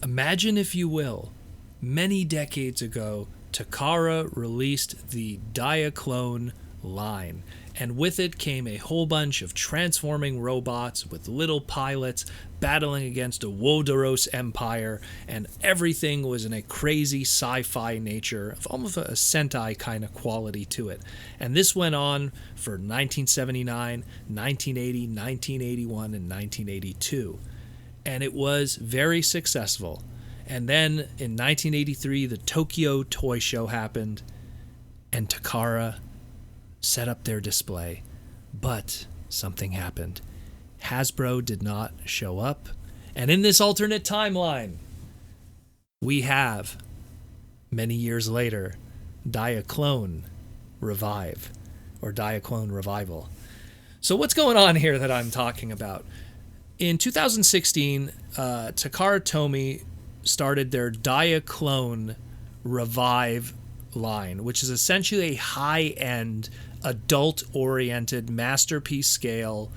Imagine, if you will, many decades ago, Takara released the Diaclone line, and with it came a whole bunch of transforming robots with little pilots battling against a Wodoros empire, and everything was in a crazy sci-fi nature, of almost a Sentai kind of quality to it. And this went on for 1979, 1980, 1981, and 1982. And it was very successful. And then in 1983, the Tokyo Toy Show happened, and Takara set up their display. But something happened. Hasbro did not show up. And in this alternate timeline, we have, many years later, Diaclone Revive, or Diaclone Revival. So what's going on here that I'm talking about? In 2016, Takara-Tomy started their Diaclone Revive line, which is essentially a high-end, adult-oriented, masterpiece scale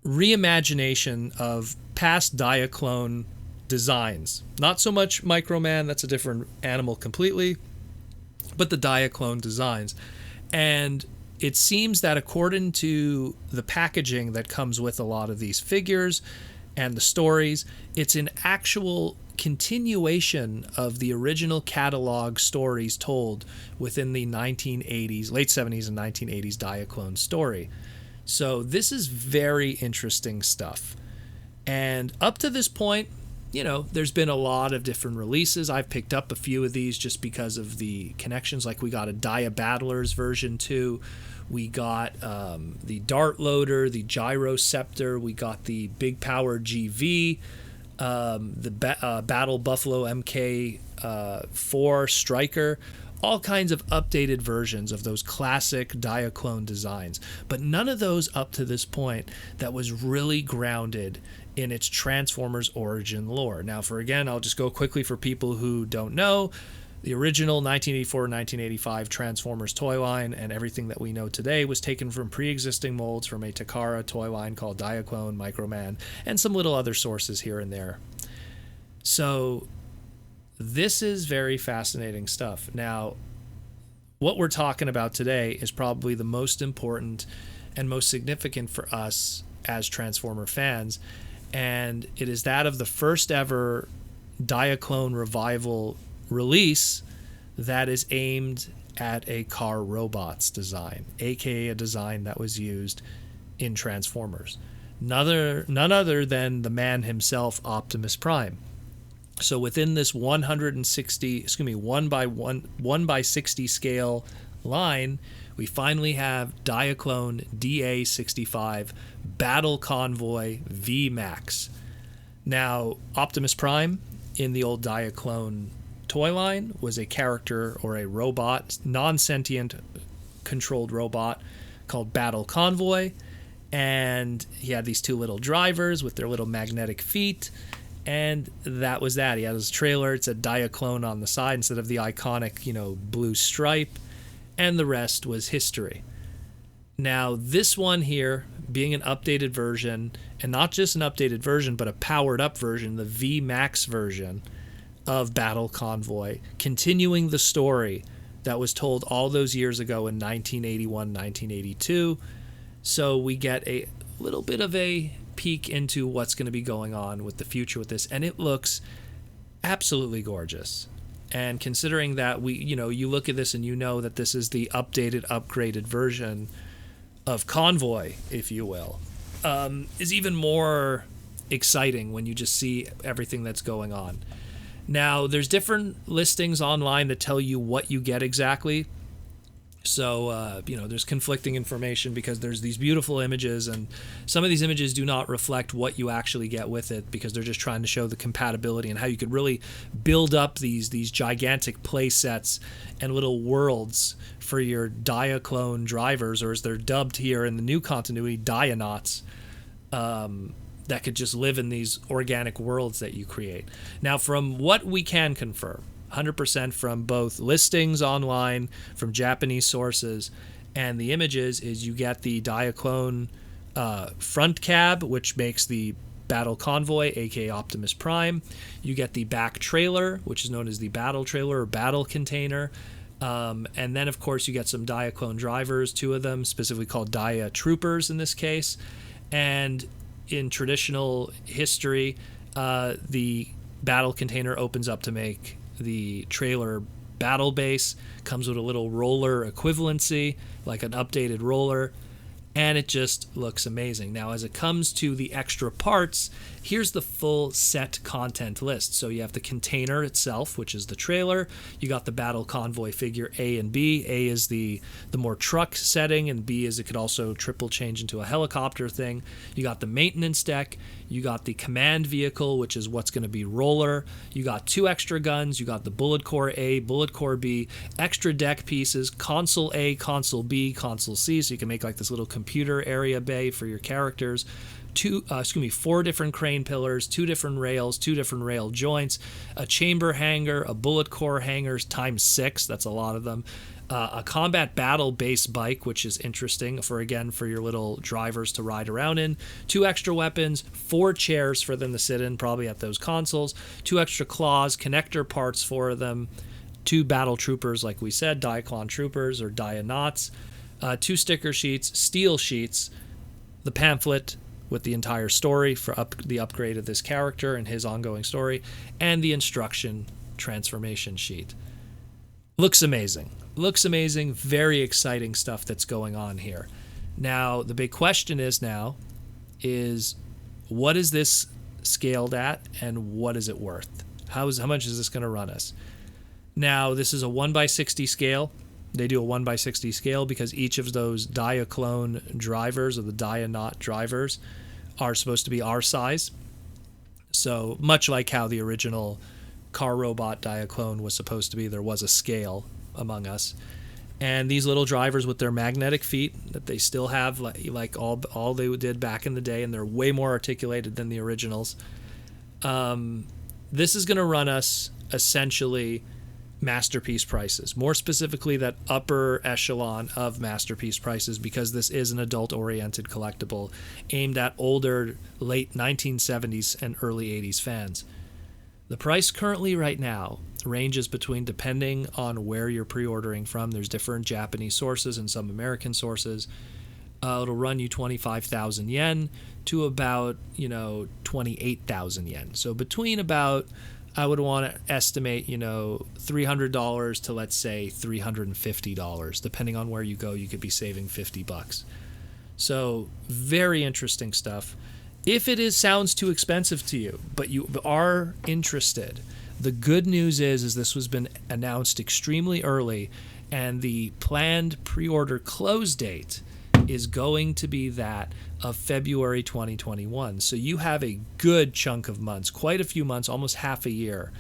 reimagination of past Diaclone designs. Not so much Microman, that's a different animal completely, but the Diaclone designs. And it seems that according to the packaging that comes with a lot of these figures and the stories, it's an actual continuation of the original catalog stories told within the 1980s, late 70s and 1980s Diaclone story. So this is very interesting stuff. And up to this point, you know, there's been a lot of different releases. I've picked up a few of these just because of the connections. Like we got a Dia Battlers version 2. We got the Dart Loader, the Gyro Scepter. We got the Big Power GV, the Battle Buffalo MK4 Striker. All kinds of updated versions of those classic Diaclone designs. But none of those up to this point that was really grounded in its Transformers origin lore. Now, I'll just go quickly for people who don't know. The original 1984-1985 Transformers toy line and everything that we know today was taken from pre-existing molds from a Takara toy line called Diaclone, Microman, and some little other sources here and there. So this is very fascinating stuff. Now, what we're talking about today is probably the most important and most significant for us as Transformer fans, and it is that of the first ever Diaclone Revival release that is aimed at a Car Robot's design, aka a design that was used in Transformers. None other than the man himself, Optimus Prime. So within this 1 by 60 scale line, we finally have Diaclone DA-65 Battle Convoy VMAX. Now, Optimus Prime in the old Diaclone toy line was a character or a robot, non-sentient controlled robot called Battle Convoy, and he had these two little drivers with their little magnetic feet, and that was that. He had his trailer, it said Diaclone on the side instead of the iconic, blue stripe, and the rest was history. Now, this one here, being an updated version, and not just an updated version, but a powered-up version, the VMAX version of Battle Convoy, continuing the story that was told all those years ago in 1981, 1982. So we get a little bit of a peek into what's going to be going on with the future with this, and it looks absolutely gorgeous. And considering that you look at this and you know that this is the updated, upgraded version of Convoy, if you will, is even more exciting when you just see everything that's going on. Now, there's different listings online that tell you what you get exactly. So, there's conflicting information because there's these beautiful images, and some of these images do not reflect what you actually get with it because they're just trying to show the compatibility and how you could really build up these gigantic play sets and little worlds for your Diaclone drivers, or as they're dubbed here in the new continuity, Dianauts, that could just live in these organic worlds that you create. Now, from what we can confirm, 100% from both listings online, from Japanese sources, and the images, is you get the Diaclone front cab, which makes the Battle Convoy, aka Optimus Prime. You get the back trailer, which is known as the battle trailer or battle container. And then, of course, you get some Diaclone drivers, 2 of them, specifically called Dia Troopers in this case. And in traditional history, the battle container opens up to make the trailer battle base, comes with a little roller equivalency, like an updated roller, and it just looks amazing. Now, as it comes to the extra parts, here's the full set content list. So you have the container itself, which is the trailer. You got the Battle Convoy figure A and B. A is the more truck setting, and B is it could also triple change into a helicopter thing. You got the maintenance deck. You got the command vehicle, which is what's going to be roller. You got 2 extra guns. You got the Bullet Core A, Bullet Core B, extra deck pieces, console A, console B, console C, so you can make like this little computer area bay for your characters. 4 different crane pillars, 2 different rails, 2 different rail joints, a chamber hanger, a bullet core hangers times 6, that's a lot of them, a combat battle base bike, which is interesting for your little drivers to ride around in, 2 extra weapons, 4 chairs for them to sit in, probably at those consoles, 2 extra claws, connector parts for them, 2 battle troopers, like we said, Diaclone troopers or Dia-Knots, 2 sticker sheets, steel sheets, the pamphlet with the entire story for the upgrade of this character and his ongoing story, and the instruction transformation sheet. Looks amazing. Looks amazing. Very exciting stuff that's going on here. Now, the big question is what is this scaled at and what is it worth? How much is this going to run us? Now, this is a 1/60 scale. They do a 1/60 scale because each of those Diaclone drivers or the Dia-Knot drivers are supposed to be our size. So much like how the original Car Robot Diaclone was supposed to be, there was a scale among us. And these little drivers with their magnetic feet that they still have, like all they did back in the day, and they're way more articulated than the originals. This is going to run us essentially masterpiece prices, more specifically that upper echelon of masterpiece prices, because this is an adult-oriented collectible aimed at older late 1970s and early 80s fans. The price currently right now ranges between, depending on where you're pre-ordering from, there's different Japanese sources and some American sources, it'll run you 25,000 yen to about 28,000 yen. So between about, I would want to estimate, $300 to, let's say, $350. Depending on where you go, you could be saving $50. So very interesting stuff. If it sounds too expensive to you, but you are interested, the good news is this was been announced extremely early, and the planned pre-order close date is going to be that of February 2021. So you have a good chunk of months, quite a few months, almost half a year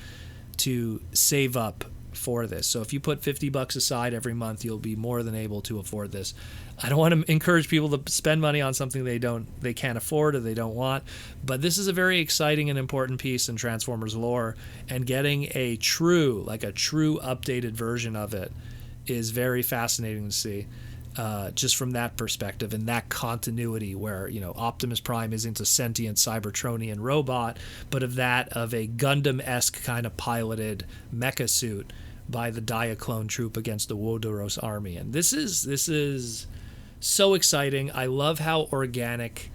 to save up for this. So if you put $50 aside every month, you'll be more than able to afford this. I don't want to encourage people to spend money on something they can't afford or they don't want, but this is a very exciting and important piece in Transformers lore, and getting a true updated version of it is very fascinating to see. Just from that perspective and that continuity where, Optimus Prime isn't a sentient Cybertronian robot, but of a Gundam-esque kind of piloted mecha suit by the Diaclone troop against the Wodoros army. And this is so exciting. I love how organic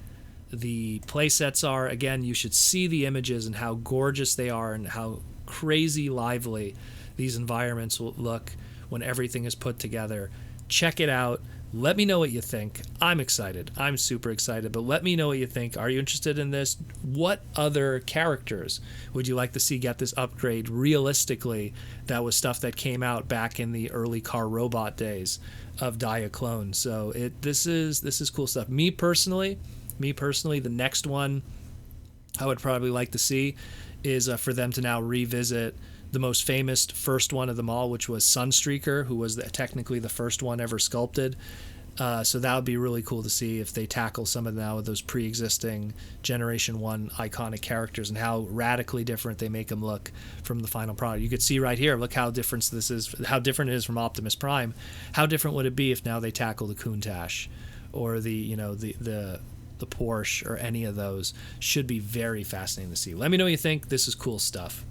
the playsets are. Again, you should see the images and how gorgeous they are and how crazy lively these environments will look when everything is put together. Check it out. Let me know what you think. I'm excited. I'm super excited, but let me know what you think. Are you interested in this? What other characters would you like to see get this upgrade realistically? That was stuff that came out back in the early Car Robot days of Diaclone. So this is cool stuff. Me personally, the next one I would probably like to see is for them to now revisit the most famous first one of them all, which was Sunstreaker, who was technically the first one ever sculpted. So that would be really cool to see if they tackle some of those pre-existing Generation 1 iconic characters and how radically different they make them look from the final product. You could see right here, look how different it is from Optimus Prime. How different would it be if now they tackle the Countach or the the Porsche or any of those should be very fascinating to see. Let me know what you think. This is cool stuff.